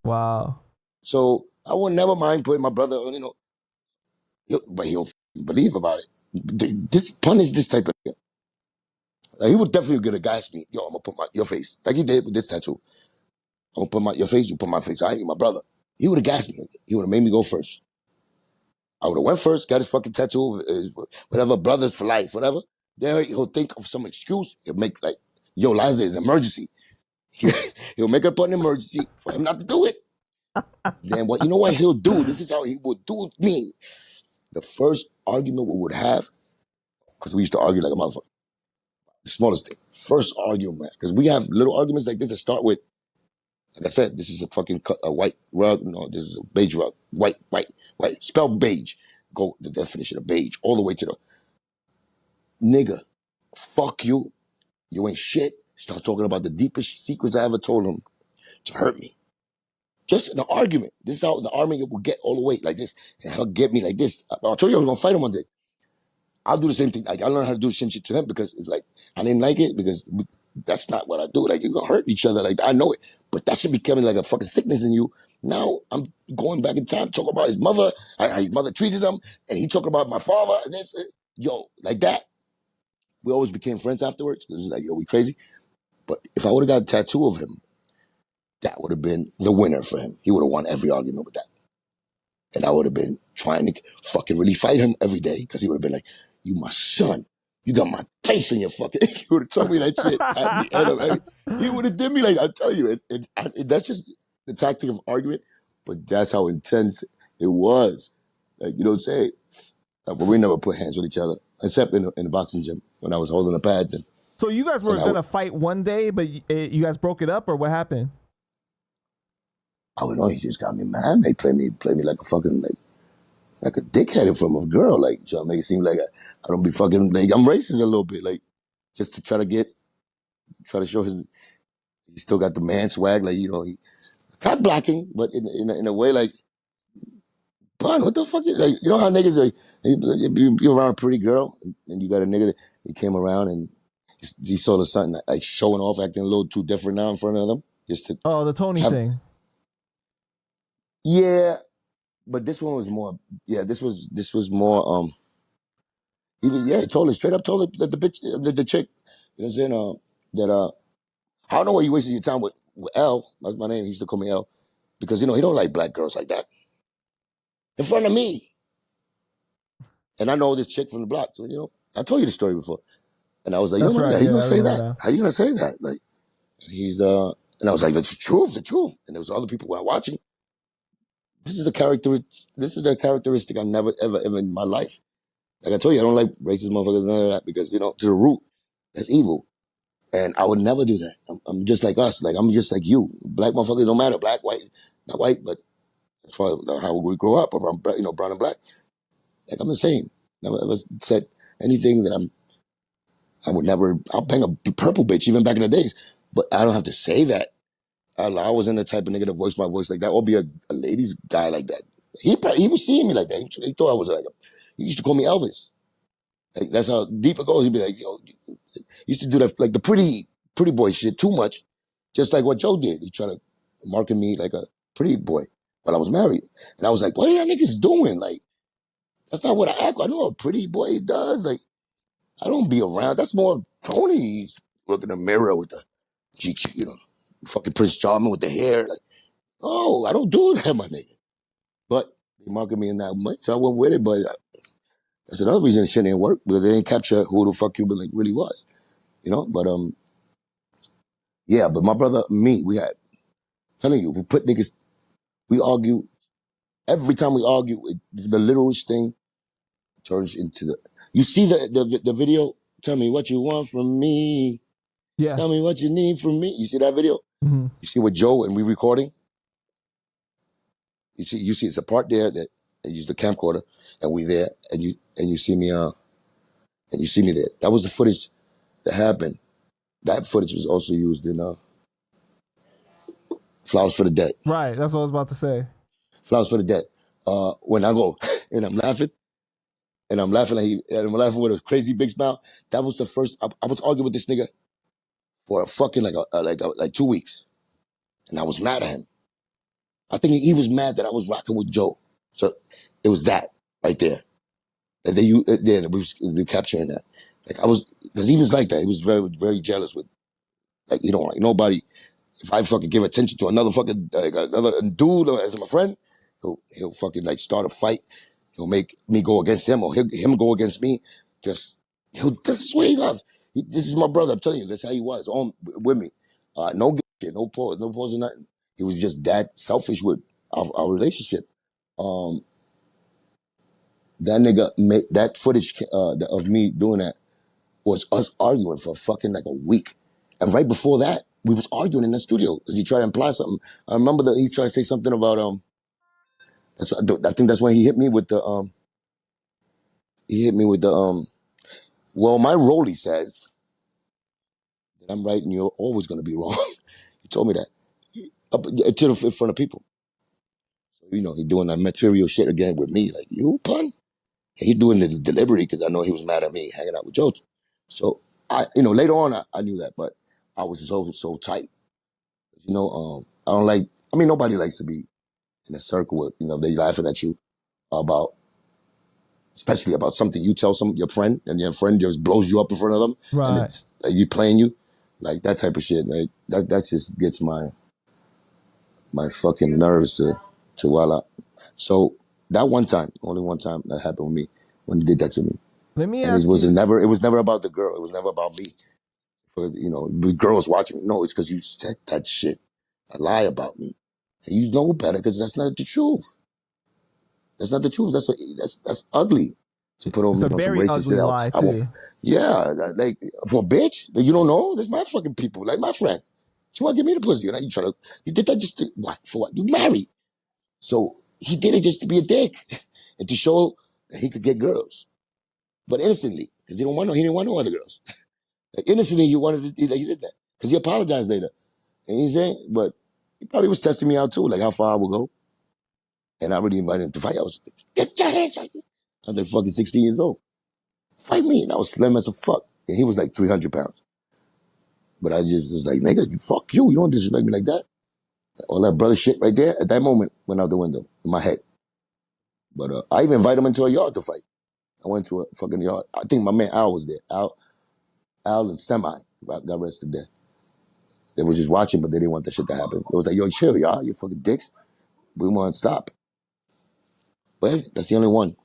Wow. So I would never mind putting my brother on, but he'll believe about it. This punish this type of thing. Like, he would definitely get a gas me. Yo, I'm gonna put your face like he did with this tattoo. I'm gonna put your face. You put my face. I ain't my brother. He would have gassed me. He would have made me go first. I would have went first, got his fucking tattoo, whatever, brothers for life, whatever. Then he'll think of some excuse. He'll make like, yo, last day is an emergency. He'll make up an emergency for him not to do it. Then you know what he'll do? This is how he would do me. The first argument we would have, because we used to argue like a motherfucker. The smallest thing. First argument. Because we have little arguments like this that start with, like I said, this is a fucking a white rug. No, this is a beige rug. White. Spell beige. Go the definition of beige all the way to the nigga. Fuck you. You ain't shit. Start talking about the deepest secrets I ever told him to hurt me. Just an argument. This is how the argument will get all the way like this. And he'll get me like this. I'll tell you, I'm gonna fight him one day. I'll do the same thing. Like, I learned how to do the same shit to him because it's like, I didn't like it because that's not what I do. Like, you're gonna hurt each other. Like, I know it. But that shit becoming like a fucking sickness in you. Now I'm going back in time, talking about his mother, how his mother treated him, and he talking about my father, and this, yo, like that. We always became friends afterwards. It was like, yo, we crazy. But if I would have got a tattoo of him, that would have been the winner for him. He would have won every argument with that. And I would have been trying to fucking really fight him every day because he would have been like, you my son. You got my face in your fucking... He would have told me that shit at the end of every... He would have did me like, I tell you, that's just the tactic of argument, but that's how intense it was. Like, you know what I'm saying? But we never put hands with each other, except in the boxing gym when I was holding the pads. So you guys were going to fight one day, but you guys broke it up, or what happened? I don't know. He just got me mad. They play me like a fucking... like a dickhead in front of a girl, like trying to make it seem like I don't be fucking, like I'm racist a little bit, like just to try to show he still got the man swag, like, you know, he not blacking, but in a way like, Bun, what the fuck is, like, you know how niggas are, you around a pretty girl and you got a nigga that he came around and he saw the something like showing off, acting a little too different now in front of them, just to the Tony thing. Yeah. But this one was more, this was more, he told her, straight up told her that the bitch, the chick, you know what I'm saying, that, I don't know why you wasted your time with L, that's my name, he used to call me L, because, you know, he don't like black girls like that. In front of me. And I know this chick from the block, so, you know, I told you the story before. And I was like, how you gonna say that? How you gonna say that? Like, and I was like, that's the truth. And there was other people who were watching. This is a characteristic I never, ever in my life. Like I told you, I don't like racist motherfuckers, none of that, because, you know, to the root, that's evil. And I would never do that. I'm just like us. Like, I'm just like you. Black motherfuckers don't matter. Black, white, not white, but as far as how we grow up, around, you know, brown and black, like I'm the same. Never ever said anything that I would never, I'll bang a purple bitch even back in the days. But I don't have to say that. I wasn't the type of nigga to voice my voice like that or be a ladies guy like that. He was seeing me like that. He thought I was like, he used to call me Elvis. Like, that's how deep it goes. He'd be like, yo, he used to do that, like the pretty boy shit too much. Just like what Joe did. He tried to market me like a pretty boy while I was married. And I was like, what are y'all niggas doing? Like, that's not what I act. I know what a pretty boy does. Like, I don't be around. That's more Tony. He's looking in the mirror with the GQ, you know, fucking Prince Charming with the hair. Like, oh, I don't do that, my nigga. But they market me in that way, so I went with it. But that's another reason the shit didn't work, because they didn't capture who the fuck Cuban like really was, you know. But but my brother, me, we had, telling you, we put niggas, we argue. Every time we argue, the littlest thing turns into the. You see the video? Tell me what you want from me. Yeah. Tell me what you need from me. You see that video? Mm-hmm. You see with Joe and we recording? You see it's a part there that I use the camcorder and we there and you see me there. That was the footage that happened. That footage was also used in Flowers for the Dead. Right, that's what I was about to say. Flowers for the Dead. When I go and I'm laughing like and I'm laughing with a crazy big smile. That was the first. I was arguing with this nigga for a fucking like 2 weeks, and I was mad at him. I think he was mad that I was rocking with Joe. So it was that right there. And then we were capturing that. Like I was, because he was like that. He was very, very jealous with, like, he don't like nobody. If I fucking give attention to another fucking, like another dude as my friend, he'll fucking like start a fight. He'll make me go against him or him go against me. This is what he loves. This is my brother. I'm telling you, that's how he was on with me. No shit, no pause or nothing. He was just that selfish with our relationship. Um, that nigga made that footage of me doing that was us arguing for fucking like a week. And right before that, we was arguing in the studio because he tried to imply something. I remember that he tried to say something about I think that's when he hit me with the well, my role, he says that I'm right and you're always gonna be wrong. He told me that in front of people. So he doing that material shit again with me, like, you pun. He doing it deliberately because I know he was mad at me hanging out with Joe. So later on I knew that, but I was so tight. I don't like. I mean, nobody likes to be in a circle with they laughing at you about, especially about something you tell your friend, and your friend just blows you up in front of them, and Right. it's like you playing you, like that type of shit. Like that just gets my fucking nerves to well up. So that one time, only one time that happened with me when he did that to me. Let me And ask you. it was never about the girl. It was never about me. For the girls watching me. No, it's because you said that shit, a lie about me. And you know better because that's not the truth. That's not the truth. That's ugly. To put It's on a some very racist ugly shit. lie I will, too. yeah, like for a bitch that you don't know. That's my fucking people, like my friend. She want to give me the pussy, and you did that just what? For what? You married. So he did it just to be a dick and to show that he could get girls, but innocently, because he didn't want no other girls. Like, innocently, he did that because he apologized later. And you saying, but he probably was testing me out too, like how far I would go. And I already invited him to fight. I was like, get your hands on me. I was like fucking 16 years old. Fight me. And I was slim as a fuck. And he was like 300 pounds. But I just was like, nigga, fuck you. You don't disrespect me like that. All that brother shit right there at that moment went out the window in my head. But I even invited him into a yard to fight. I went to a fucking yard. I think my man Al was there. Al and Semi got arrested there. They were just watching, but they didn't want that shit to happen. It was like, yo, chill, y'all. You fucking dicks. We want to stop. But that's the only one.